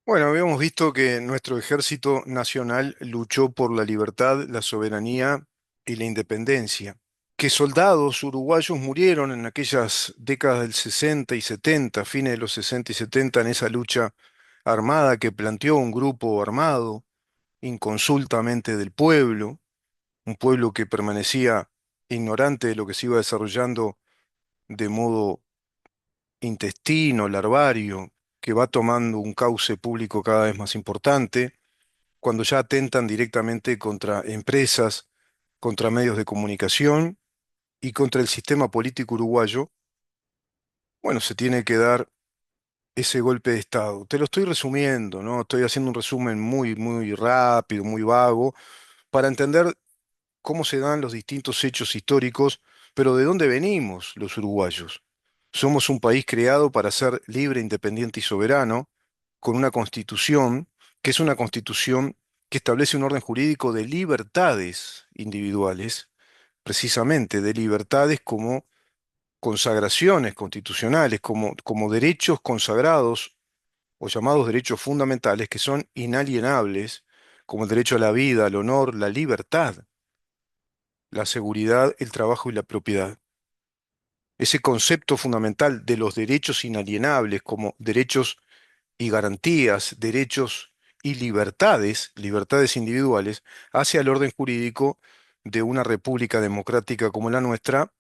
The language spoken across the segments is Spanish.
Bueno, habíamos visto que nuestro ejército nacional luchó por la libertad, la soberanía y la independencia, que soldados uruguayos murieron en aquellas décadas del 60 y 70, fines de los 60 y 70, en esa lucha armada que planteó un grupo armado inconsultamente del pueblo, un pueblo que permanecía ignorante de lo que se iba desarrollando de modo intestino, larvario, que va tomando un cauce público cada vez más importante cuando ya atentan directamente contra empresas, contra medios de comunicación y contra el sistema político uruguayo, bueno, se tiene que dar ese golpe de Estado. Te lo estoy resumiendo, ¿no? Estoy haciendo un resumen muy rápido, muy vago, para entender cómo se dan los distintos hechos históricos, pero de dónde venimos los uruguayos. Somos un país creado para ser libre, independiente y soberano, con una constitución que es una constitución que establece un orden jurídico de libertades individuales, precisamente de libertades como consagraciones constitucionales, como derechos consagrados o llamados derechos fundamentales que son inalienables, como el derecho a la vida, al honor, la libertad, la seguridad, el trabajo y la propiedad. Ese concepto fundamental de los derechos inalienables como derechos y garantías, derechos y libertades, libertades individuales, hacia el orden jurídico de una república democrática como la nuestra,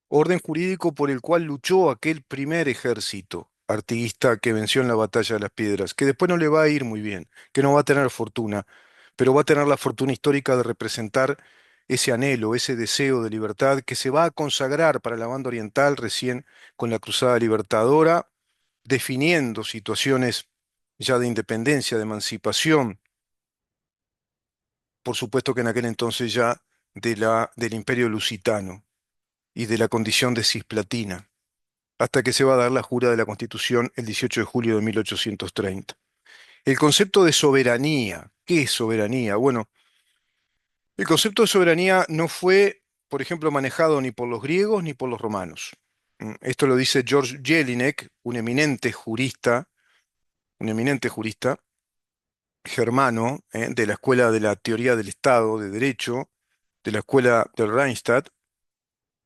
orden jurídico por el cual luchó aquel primer ejército artiguista que venció en la batalla de las Piedras, que después no le va a ir muy bien, que no va a tener fortuna, pero va a tener la fortuna histórica de representar ese anhelo, ese deseo de libertad que se va a consagrar para la banda oriental recién con la Cruzada Libertadora, definiendo situaciones ya de independencia, de emancipación, por supuesto que en aquel entonces ya del Imperio Lusitano y de la condición de cisplatina, hasta que se va a dar la jura de la Constitución el 18 de julio de 1830. El concepto de soberanía, ¿qué es soberanía? Bueno, el concepto de soberanía no fue, por ejemplo, manejado ni por los griegos ni por los romanos. Esto lo dice George Jelinek, un eminente jurista germano, de la Escuela de la Teoría del Estado de Derecho, de la Escuela del Rheinstadt,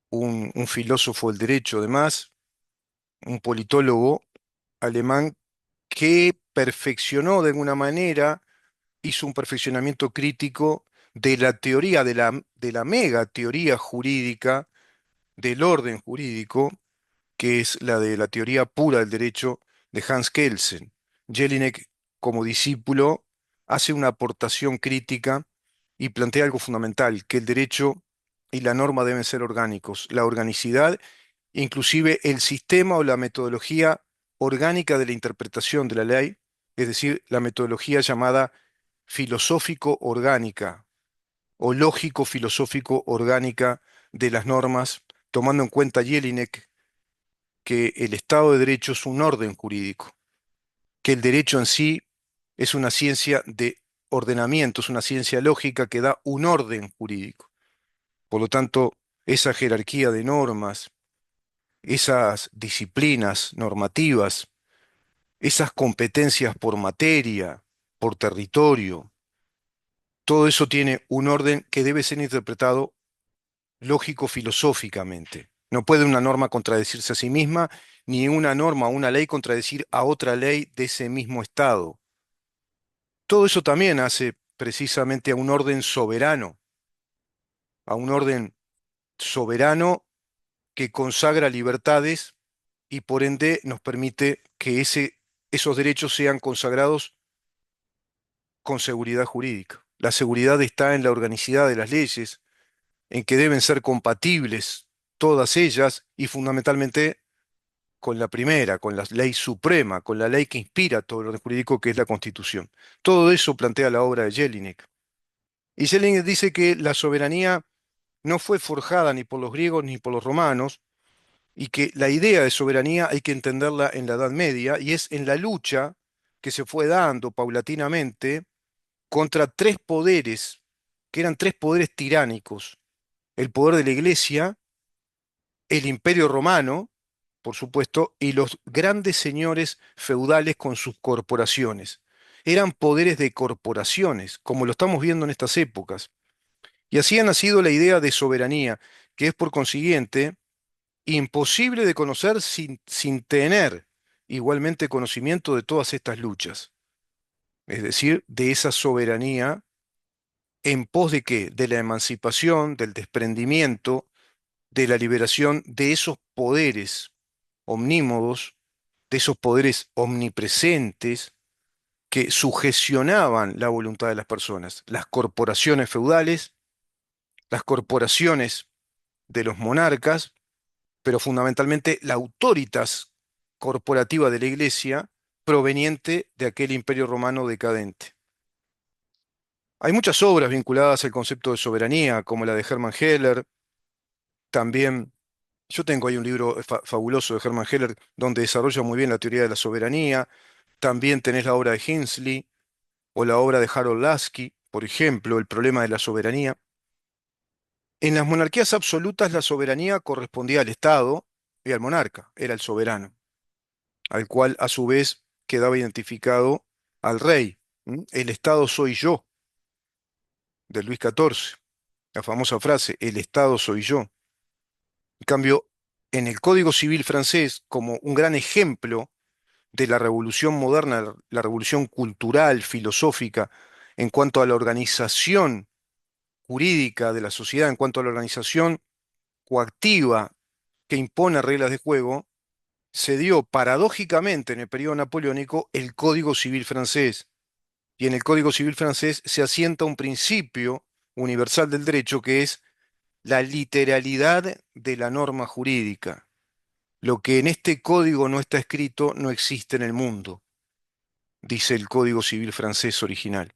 un filósofo del derecho además, un politólogo alemán que perfeccionó de alguna manera, hizo un perfeccionamiento crítico de la teoría, de la mega teoría jurídica, del orden jurídico, que es la de la teoría pura del derecho de Hans Kelsen. Jelinek, como discípulo, hace una aportación crítica y plantea algo fundamental, que el derecho y la norma deben ser orgánicos. La organicidad, inclusive el sistema o la metodología orgánica de la interpretación de la ley, es decir, la metodología llamada filosófico-orgánica o lógico-filosófico-orgánica de las normas, tomando en cuenta Jelinek que el Estado de Derecho es un orden jurídico, que el derecho en sí es una ciencia de ordenamiento, es una ciencia lógica que da un orden jurídico. Por lo tanto, esa jerarquía de normas, esas disciplinas normativas, esas competencias por materia, por territorio, todo eso tiene un orden que debe ser interpretado lógico-filosóficamente. No puede una norma contradecirse a sí misma, ni una norma o una ley contradecir a otra ley de ese mismo estado. Todo eso también hace precisamente a un orden soberano, a un orden soberano que consagra libertades y por ende nos permite que esos derechos sean consagrados con seguridad jurídica. La seguridad está en la organicidad de las leyes, en que deben ser compatibles todas ellas y fundamentalmente con la primera, con la ley suprema, con la ley que inspira todo el orden jurídico, que es la Constitución. Todo eso plantea la obra de Jelinek. Y Jelinek dice que la soberanía no fue forjada ni por los griegos ni por los romanos, y que la idea de soberanía hay que entenderla en la Edad Media, y es en la lucha que se fue dando paulatinamente contra tres poderes, que eran tres poderes tiránicos: el poder de la Iglesia, el Imperio Romano, por supuesto, y los grandes señores feudales con sus corporaciones. eran poderes de corporaciones, como lo estamos viendo en estas épocas. Y así ha nacido la idea de soberanía, que es por consiguiente imposible de conocer sin tener igualmente conocimiento de todas estas luchas. Es decir, de esa soberanía en pos de qué? De la emancipación, del desprendimiento, de la liberación de esos poderes omnímodos, de esos poderes omnipresentes que sugestionaban la voluntad de las personas, las corporaciones feudales, las corporaciones de los monarcas, pero fundamentalmente la autoritas corporativa de la Iglesia proveniente de aquel imperio romano decadente. Hay muchas obras vinculadas al concepto de soberanía, como la de Hermann Heller. También, yo tengo ahí un libro fabuloso de Hermann Heller donde desarrolla muy bien la teoría de la soberanía. También tenés la obra de Hinsley o la obra de Harold Lasky, por ejemplo, El problema de la soberanía. En las monarquías absolutas la soberanía correspondía al Estado y al monarca, era el soberano, al cual a su vez quedaba identificado al rey. El Estado soy yo, de Luis XIV, la famosa frase, el Estado soy yo. En cambio, en el Código Civil francés, como un gran ejemplo de la revolución moderna, la revolución cultural, filosófica, en cuanto a la organización jurídica de la sociedad, en cuanto a la organización coactiva que impone reglas de juego, se dio paradójicamente en el periodo napoleónico el Código Civil francés. Y en el Código Civil francés se asienta un principio universal del derecho que es la literalidad de la norma jurídica. Lo que en este código no está escrito no existe en el mundo, dice el Código Civil francés original.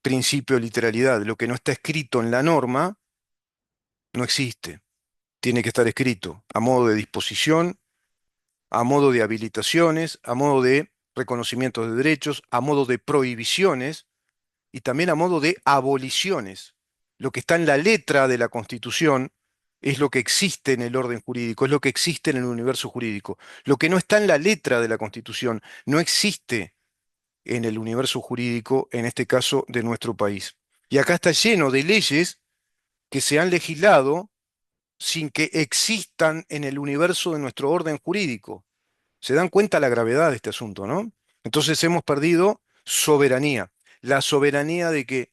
Principio de literalidad. Lo que no está escrito en la norma no existe. Tiene que estar escrito a modo de disposición, a modo de habilitaciones, a modo de reconocimiento de derechos, a modo de prohibiciones y también a modo de aboliciones. Lo que está en la letra de la Constitución es lo que existe en el orden jurídico, es lo que existe en el universo jurídico. Lo que no está en la letra de la Constitución no existe en el universo jurídico, en este caso de nuestro país. Y acá está lleno de leyes que se han legislado sin que existan en el universo de nuestro orden jurídico. Se dan cuenta la gravedad de este asunto, ¿no? Entonces hemos perdido soberanía. La soberanía de que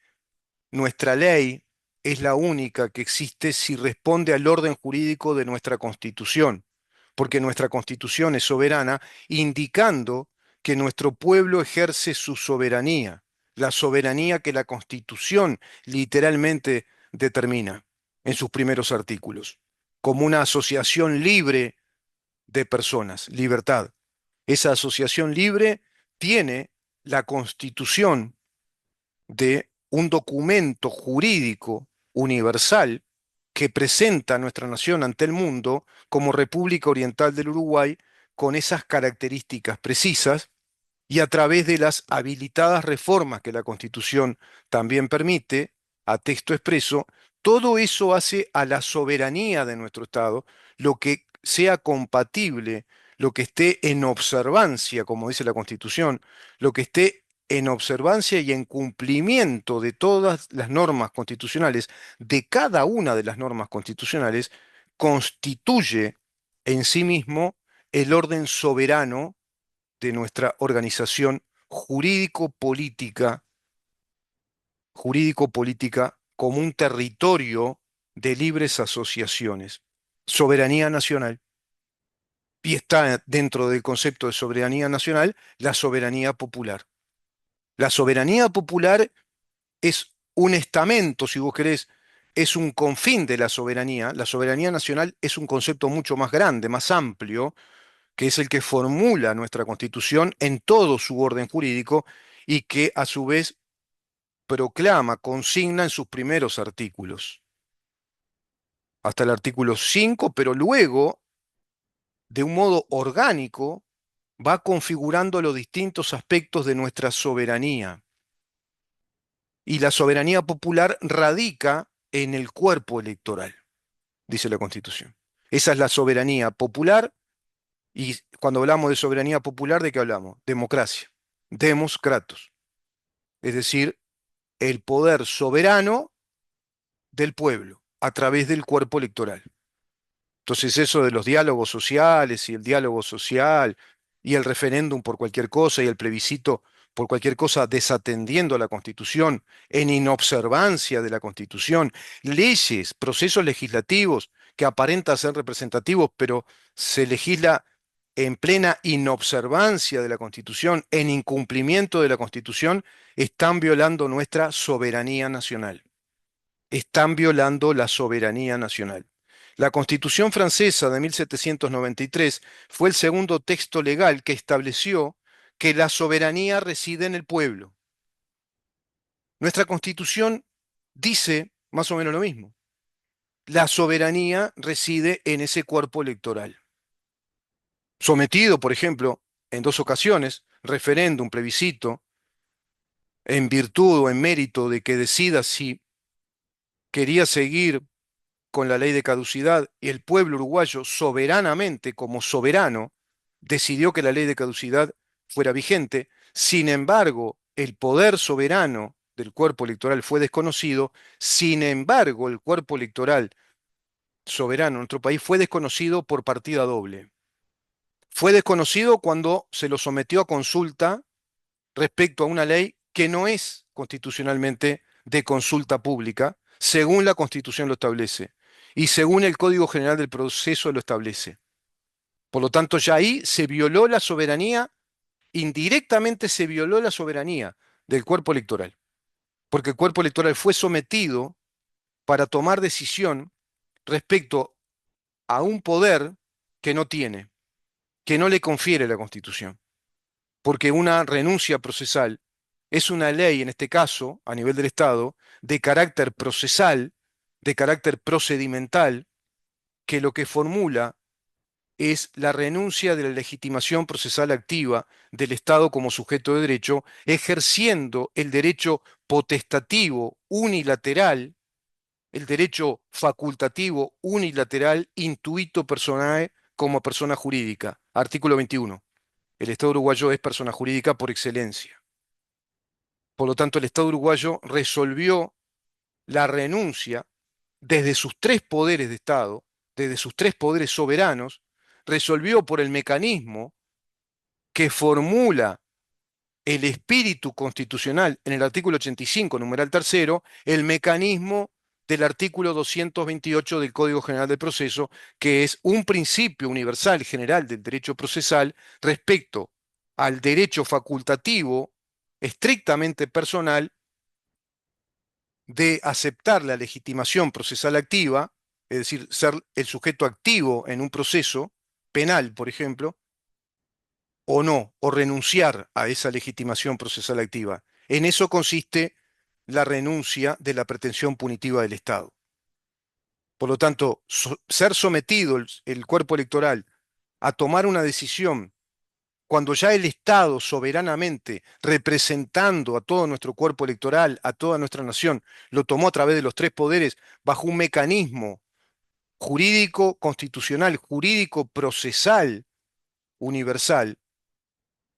nuestra ley es la única que existe si responde al orden jurídico de nuestra Constitución, porque nuestra Constitución es soberana, indicando que nuestro pueblo ejerce su soberanía, la soberanía que la Constitución literalmente determina en sus primeros artículos, como una asociación libre de personas, libertad. Esa asociación libre tiene la constitución de un documento jurídico universal que presenta a nuestra nación ante el mundo como República Oriental del Uruguay con esas características precisas y a través de las habilitadas reformas que la Constitución también permite, a texto expreso, todo eso hace a la soberanía de nuestro Estado lo que sea compatible, lo que esté en observancia, como dice la Constitución, lo que esté en observancia y en cumplimiento de todas las normas constitucionales, de cada una de las normas constitucionales, constituye en sí mismo el orden soberano de nuestra organización jurídico-política como un territorio de libres asociaciones. Soberanía nacional. Y está dentro del concepto de soberanía nacional la soberanía popular. La soberanía popular es un estamento, si vos querés, es un confín de la soberanía. La soberanía nacional es un concepto mucho más grande, más amplio, que es el que formula nuestra Constitución en todo su orden jurídico y que a su vez proclama, consigna en sus primeros artículos, hasta el artículo 5, pero luego, de un modo orgánico, va configurando los distintos aspectos de nuestra soberanía. Y la soberanía popular radica en el cuerpo electoral, dice la Constitución. Esa es la soberanía popular. Y cuando hablamos de soberanía popular, ¿de qué hablamos? Democracia. Demos, Kratos. es decir, el poder soberano del pueblo a través del cuerpo electoral. Entonces eso de los diálogos sociales y el diálogo social y el referéndum por cualquier cosa y el plebiscito por cualquier cosa desatendiendo a la Constitución, en inobservancia de la Constitución, leyes, procesos legislativos que aparentan ser representativos, pero se legisla en plena inobservancia de la Constitución, en incumplimiento de la Constitución, están violando nuestra soberanía nacional, están violando la soberanía nacional. La Constitución francesa de 1793 fue el segundo texto legal que estableció que la soberanía reside en el pueblo. Nuestra Constitución dice más o menos lo mismo. La soberanía reside en ese cuerpo electoral. Sometido, por ejemplo, en dos ocasiones, referéndum, plebiscito, en virtud o en mérito de que decida si quería seguir con la ley de caducidad y el pueblo uruguayo soberanamente, como soberano, decidió que la ley de caducidad fuera vigente. Sin embargo, el poder soberano del cuerpo electoral fue desconocido. Sin embargo, el cuerpo electoral soberano en nuestro país fue desconocido por partida doble. Fue desconocido cuando se lo sometió a consulta respecto a una ley que no es constitucionalmente de consulta pública, según la Constitución lo establece, y según el Código General del Proceso lo establece. Por lo tanto, ya ahí se violó la soberanía, indirectamente se violó la soberanía del cuerpo electoral, porque el cuerpo electoral fue sometido para tomar decisión respecto a un poder que no tiene, que no le confiere la Constitución, porque una renuncia procesal es una ley, en este caso, a nivel del Estado, de carácter procesal, de carácter procedimental, que lo que formula es la renuncia de la legitimación procesal activa del Estado como sujeto de derecho, ejerciendo el derecho potestativo unilateral, el derecho facultativo unilateral, intuito personae como persona jurídica. Artículo 21. El Estado uruguayo es persona jurídica por excelencia. Por lo tanto, el Estado uruguayo resolvió la renuncia desde sus tres poderes de Estado, desde sus tres poderes soberanos, resolvió por el mecanismo que formula el espíritu constitucional en el artículo 85, numeral tercero, el mecanismo del artículo 228 del Código General del Proceso, que es un principio universal general del derecho procesal respecto al derecho facultativo estrictamente personal de aceptar la legitimación procesal activa, es decir, ser el sujeto activo en un proceso penal, por ejemplo, o no, o renunciar a esa legitimación procesal activa. En eso consiste la renuncia de la pretensión punitiva del Estado. Por lo tanto, ser sometido el cuerpo electoral a tomar una decisión cuando ya el Estado soberanamente, representando a todo nuestro cuerpo electoral, a toda nuestra nación, lo tomó a través de los tres poderes bajo un mecanismo jurídico, constitucional, jurídico, procesal, universal,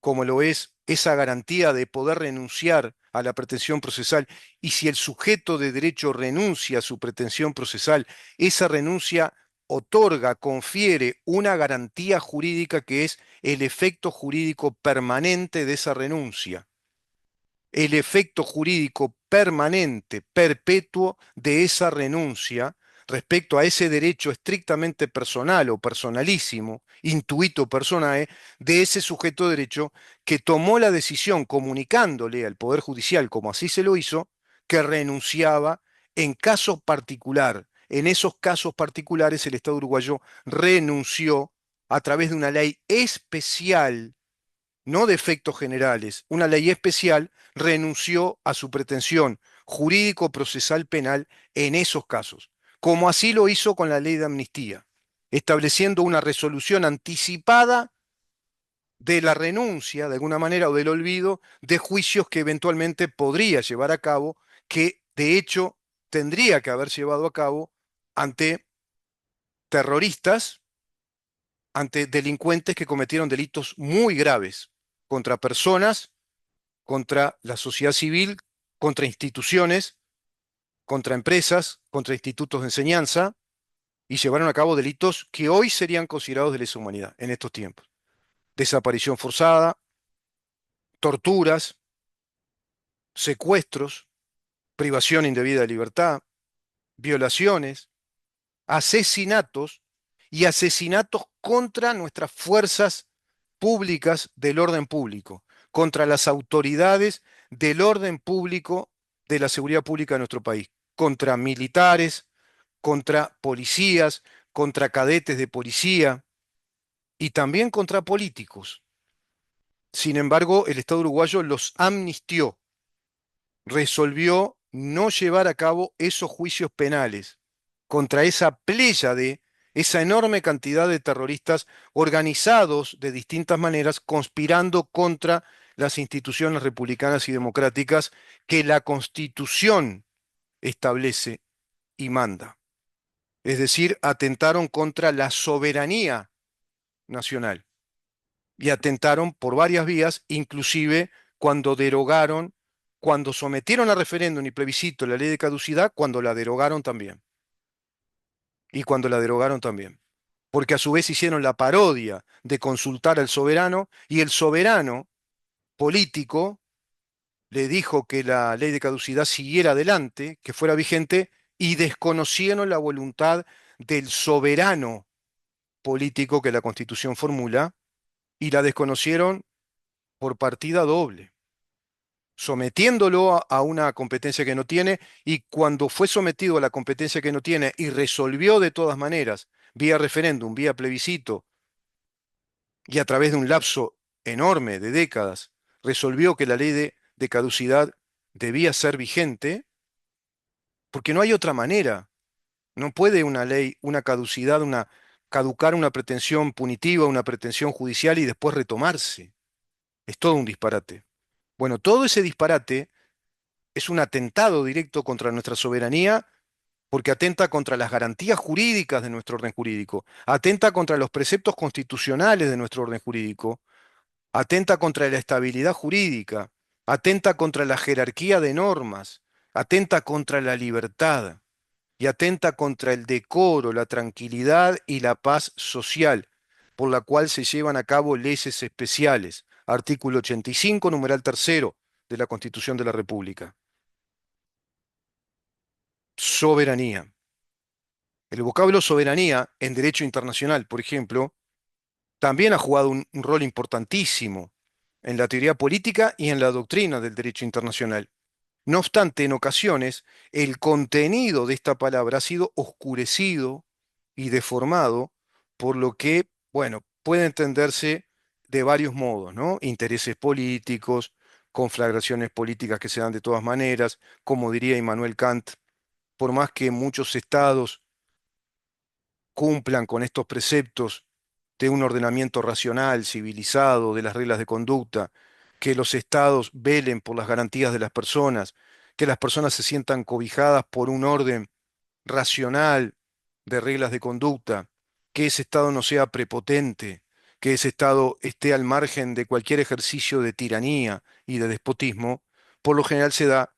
como lo es esa garantía de poder renunciar a la pretensión procesal, y si el sujeto de derecho renuncia a su pretensión procesal, esa renuncia otorga, confiere una garantía jurídica que es el efecto jurídico permanente de esa renuncia, el efecto jurídico permanente, perpetuo de esa renuncia respecto a ese derecho estrictamente personal o personalísimo, intuito personae, de ese sujeto de derecho que tomó la decisión comunicándole al Poder Judicial, como así se lo hizo, que renunciaba en caso particular. En esos casos particulares el Estado uruguayo renunció a través de una ley especial, no de efectos generales, una ley especial, renunció a su pretensión jurídico-procesal penal en esos casos, como así lo hizo con la ley de amnistía, estableciendo una resolución anticipada de la renuncia, de alguna manera, o del olvido de juicios que eventualmente podría llevar a cabo, que de hecho tendría que haber llevado a cabo ante terroristas, ante delincuentes que cometieron delitos muy graves contra personas contra la sociedad civil, contra instituciones, contra empresas, contra institutos de enseñanza, y llevaron a cabo delitos que hoy serían considerados de lesa humanidad en estos tiempos. Desaparición forzada, torturas, secuestros, privación indebida de libertad, violaciones, asesinatos y asesinatos contra nuestras fuerzas públicas del orden público, contra las autoridades del orden público de la seguridad pública de nuestro país, contra militares, contra policías, contra cadetes de policía y también contra políticos. Sin embargo, el Estado uruguayo los amnistió, resolvió no llevar a cabo esos juicios penales contra esa pléyade, esa enorme cantidad de terroristas organizados de distintas maneras, conspirando contra las instituciones republicanas y democráticas que la Constitución establece y manda. Es decir, atentaron contra la soberanía nacional y atentaron por varias vías, inclusive cuando derogaron, cuando sometieron a referéndum y plebiscito la ley de caducidad, cuando la derogaron también. Y cuando la derogaron también. Porque a su vez hicieron la parodia de consultar al soberano y el soberano político le dijo que la ley de caducidad siguiera adelante, que fuera vigente, y desconocieron la voluntad del soberano político que la Constitución formula, y la desconocieron por partida doble, sometiéndolo a una competencia que no tiene, y cuando fue sometido a la competencia que no tiene y resolvió de todas maneras, vía referéndum, vía plebiscito, y a través de un lapso enorme de décadas, resolvió que la ley de caducidad debía ser vigente, porque no hay otra manera. No puede una ley, una caducidad, caducar una pretensión punitiva, una pretensión judicial y después retomarse. Es todo un disparate. Bueno, todo ese disparate es un atentado directo contra nuestra soberanía porque atenta contra las garantías jurídicas de nuestro orden jurídico, atenta contra los preceptos constitucionales de nuestro orden jurídico, atenta contra la estabilidad jurídica, atenta contra la jerarquía de normas, atenta contra la libertad y atenta contra el decoro, la tranquilidad y la paz social, por la cual se llevan a cabo leyes especiales. Artículo 85, numeral tercero de la Constitución de la República. Soberanía. El vocablo soberanía en derecho internacional, por ejemplo, también ha jugado un rol importantísimo en la teoría política y en la doctrina del derecho internacional. No obstante, en ocasiones, el contenido de esta palabra ha sido oscurecido y deformado, por lo que, bueno, puede entenderse de varios modos, ¿no? Intereses políticos, conflagraciones políticas que se dan de todas maneras, como diría Immanuel Kant, por más que muchos estados cumplan con estos preceptos de un ordenamiento racional, civilizado, de las reglas de conducta, que los estados velen por las garantías de las personas, que las personas se sientan cobijadas por un orden racional de reglas de conducta, que ese estado no sea prepotente, que ese estado esté al margen de cualquier ejercicio de tiranía y de despotismo, por lo general se da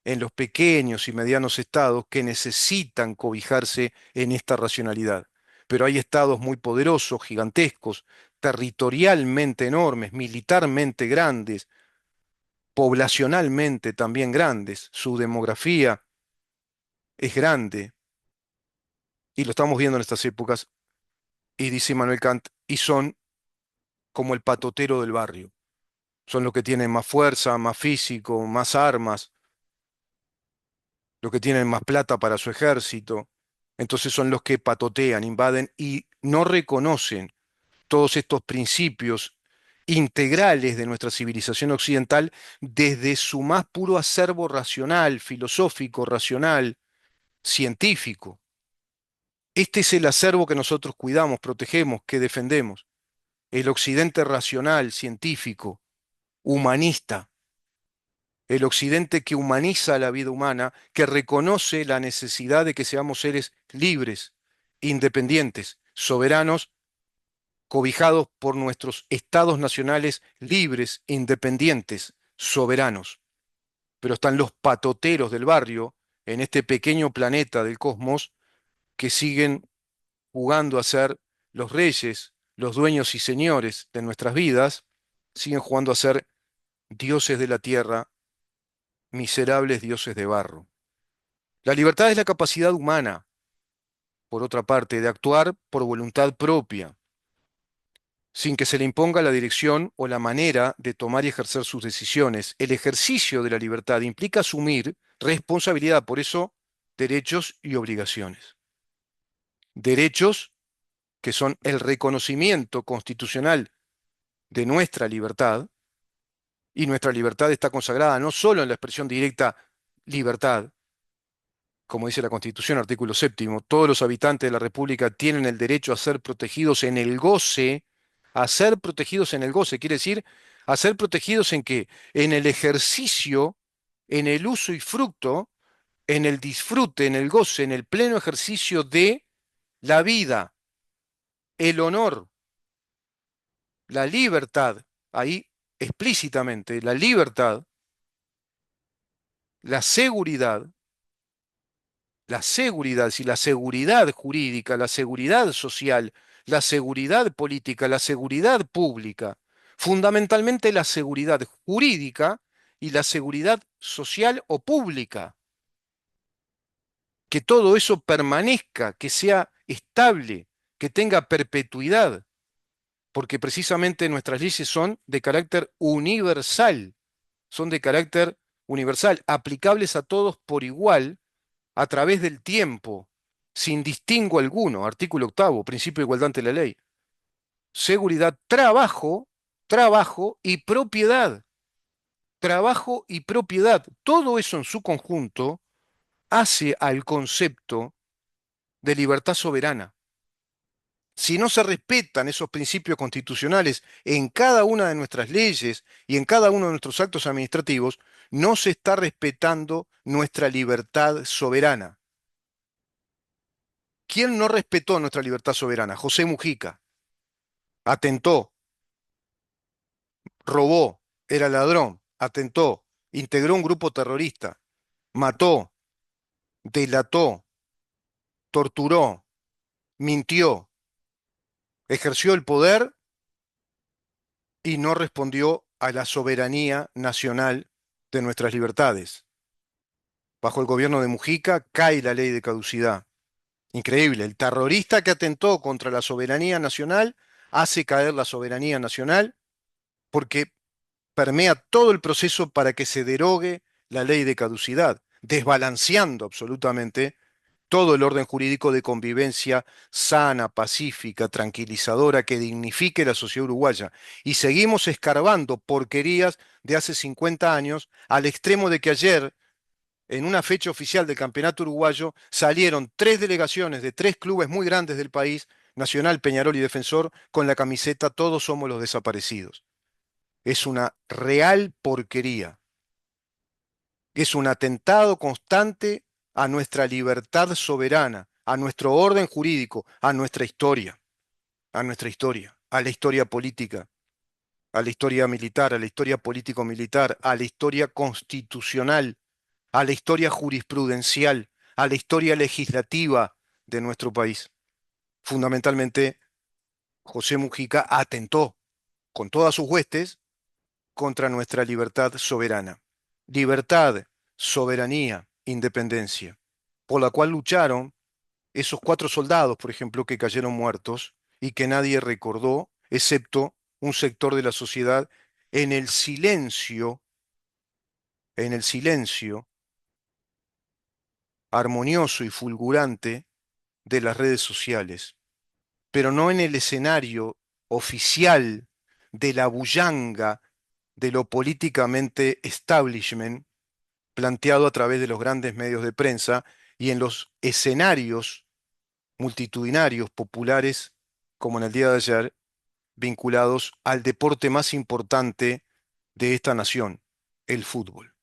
en los pequeños y medianos estados que necesitan cobijarse en esta racionalidad. Pero hay estados muy poderosos, gigantescos, territorialmente enormes, militarmente grandes, poblacionalmente también grandes, su demografía es grande, y lo estamos viendo en estas épocas, y dice Manuel Kant, y son como el patotero del barrio. Son los que tienen más fuerza, más físico, más armas, los que tienen más plata para su ejército. Entonces son los que patotean, invaden y no reconocen todos estos principios integrales de nuestra civilización occidental desde su más puro acervo racional, filosófico, racional, científico. Este es el acervo que nosotros cuidamos, protegemos, que defendemos. El occidente racional, científico, humanista, el occidente que humaniza la vida humana, que reconoce la necesidad de que seamos seres libres, independientes, soberanos, cobijados por nuestros estados nacionales libres, independientes, soberanos, pero están los patoteros del barrio en este pequeño planeta del cosmos que siguen jugando a ser los reyes, los dueños y señores de nuestras vidas, siguen jugando a ser dioses de la tierra, miserables dioses de barro. La libertad es la capacidad humana, por otra parte, de actuar por voluntad propia, sin que se le imponga la dirección o la manera de tomar y ejercer sus decisiones. El ejercicio de la libertad implica asumir responsabilidad, por eso, derechos y obligaciones. Derechos que son el reconocimiento constitucional de nuestra libertad, y nuestra libertad está consagrada no solo en la expresión directa libertad, como dice la Constitución, artículo séptimo, todos los habitantes de la República tienen el derecho a ser protegidos en el goce, a ser protegidos en el goce, quiere decir, a ser protegidos en qué, en el ejercicio, en el uso y fruto, en el disfrute, en el goce, en el pleno ejercicio de la vida, el honor, la libertad, ahí explícitamente, la libertad, la seguridad, si la seguridad jurídica, la seguridad social, la seguridad política, la seguridad pública, fundamentalmente la seguridad jurídica y la seguridad social o pública, que todo eso permanezca, que sea estable, que tenga perpetuidad, porque precisamente nuestras leyes son de carácter universal, son de carácter universal, aplicables a todos por igual a través del tiempo, sin distingo alguno. Artículo octavo, principio de igualdad ante la ley. Seguridad, trabajo, trabajo y propiedad. Trabajo y propiedad. Todo eso en su conjunto hace al concepto de libertad soberana. Si no se respetan esos principios constitucionales en cada una de nuestras leyes y en cada uno de nuestros actos administrativos, no se está respetando nuestra libertad soberana. ¿Quién no respetó nuestra libertad soberana? José Mujica. Atentó, robó, era ladrón, atentó, integró un grupo terrorista, mató, delató, torturó, mintió, ejerció el poder y no respondió a la soberanía nacional de nuestras libertades. Bajo el gobierno de Mujica cae la ley de caducidad. Increíble, el terrorista que atentó contra la soberanía nacional hace caer la soberanía nacional porque permea todo el proceso para que se derogue la ley de caducidad, desbalanceando absolutamente todo el orden jurídico de convivencia sana, pacífica, tranquilizadora, que dignifique la sociedad uruguaya. Y seguimos escarbando porquerías de hace 50 años, al extremo de que ayer, en una fecha oficial del Campeonato Uruguayo, salieron tres delegaciones de tres clubes muy grandes del país, Nacional, Peñarol y Defensor, con la camiseta Todos somos los desaparecidos. Es una real porquería. Es un atentado constante a nuestra libertad soberana, a nuestro orden jurídico, a nuestra historia, a nuestra historia, a la historia política, a la historia militar, a la historia político-militar, a la historia constitucional, a la historia jurisprudencial, a la historia legislativa de nuestro país. Fundamentalmente, José Mujica atentó con todas sus huestes contra nuestra libertad soberana. Libertad, soberanía, independencia, por la cual lucharon esos cuatro soldados, por ejemplo, que cayeron muertos y que nadie recordó, excepto un sector de la sociedad, en en el silencio armonioso y fulgurante de las redes sociales, pero no en el escenario oficial de la bullanga de lo políticamente establishment planteado a través de los grandes medios de prensa y en los escenarios multitudinarios populares, como en el día de ayer, vinculados al deporte más importante de esta nación, el fútbol.